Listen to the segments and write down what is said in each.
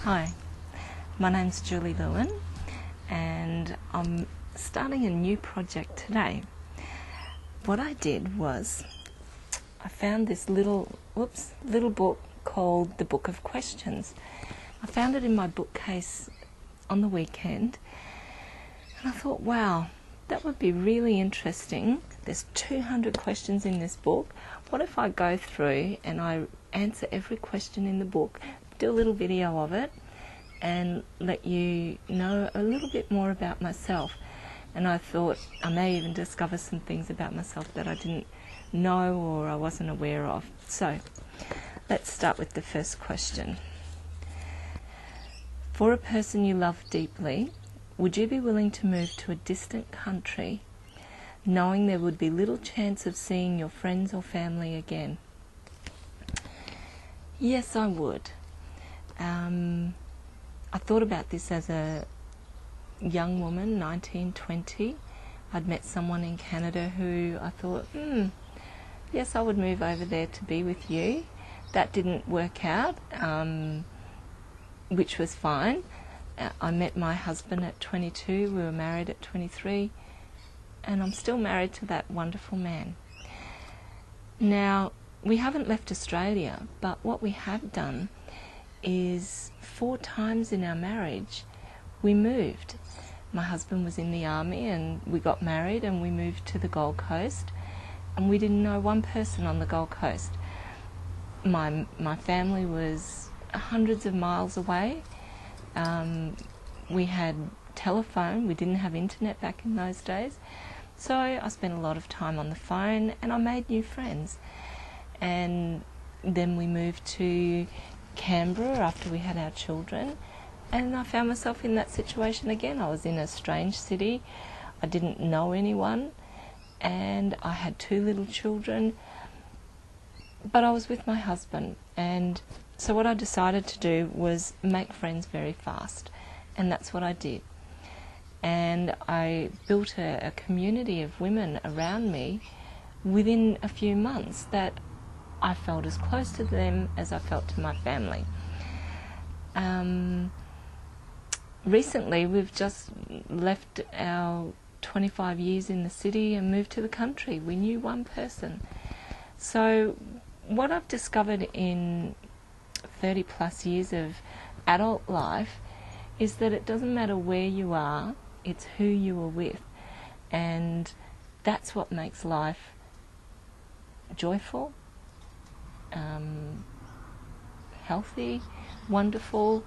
Hi, my name's Julie Lewin and I'm starting a new project today. What I did was I found this little book called The Book of Questions. I found it in my bookcase on the weekend and I thought, wow, that would be really interesting. There's 200 questions in this book. What if I go through and I answer every question in the book, do a little video of it and let you know a little bit more about myself. And I thought I may even discover some things about myself that I didn't know or I wasn't aware of. So let's start with the first question. For a person you love deeply, would you be willing to move to a distant country knowing there would be little chance of seeing your friends or family again? Yes, I would. I thought about this as a young woman, 19, 20. I'd met someone in Canada who I thought, yes, I would move over there to be with you. That didn't work out, which was fine. I met my husband at 22, we were married at 23, and I'm still married to that wonderful man. Now, we haven't left Australia, but what we have done is 4 times in our marriage we moved. My husband was in the army and we got married and we moved to the Gold Coast, and we didn't know one person on the Gold Coast. My family was hundreds of miles away. We had telephone, we didn't have internet back in those days, so I spent a lot of time on the phone and I made new friends. And then we moved to Canberra after we had our children, and I found myself in that situation again. I was in a strange city, I didn't know anyone, and I had 2 little children, but I was with my husband. And so what I decided to do was make friends very fast, and that's what I did. And I built a community of women around me within a few months that I felt as close to them as I felt to my family. Recently we've just left our 25 years in the city and moved to the country. We knew one person. So what I've discovered in 30 plus years of adult life is that it doesn't matter where you are, it's who you are with. And that's what makes life joyful, healthy, wonderful.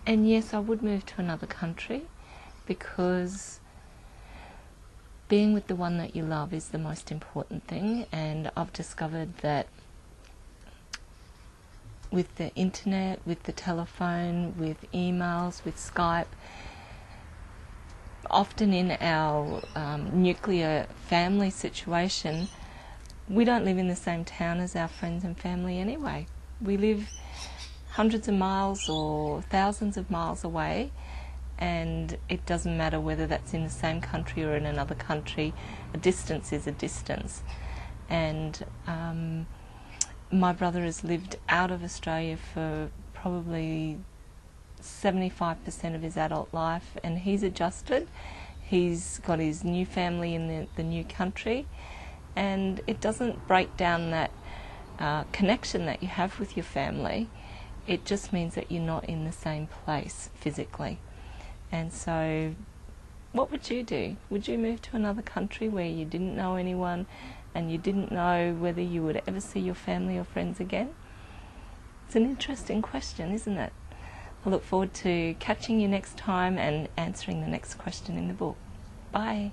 And yes, I would move to another country, because being with the one that you love is the most important thing. And I've discovered that with the internet, with the telephone, with emails, with Skype, often in our nuclear family situation, we don't live in the same town as our friends and family anyway. We live hundreds of miles or thousands of miles away, and it doesn't matter whether that's in the same country or in another country. A distance is a distance. And my brother has lived out of Australia for probably 75% of his adult life, and he's adjusted. He's got his new family in the new country, and it doesn't break down that connection that you have with your family. It just means that you're not in the same place physically. And so what would you do? Would you move to another country where you didn't know anyone and you didn't know whether you would ever see your family or friends again? It's an interesting question, isn't it? I look forward to catching you next time and answering the next question in the book. Bye.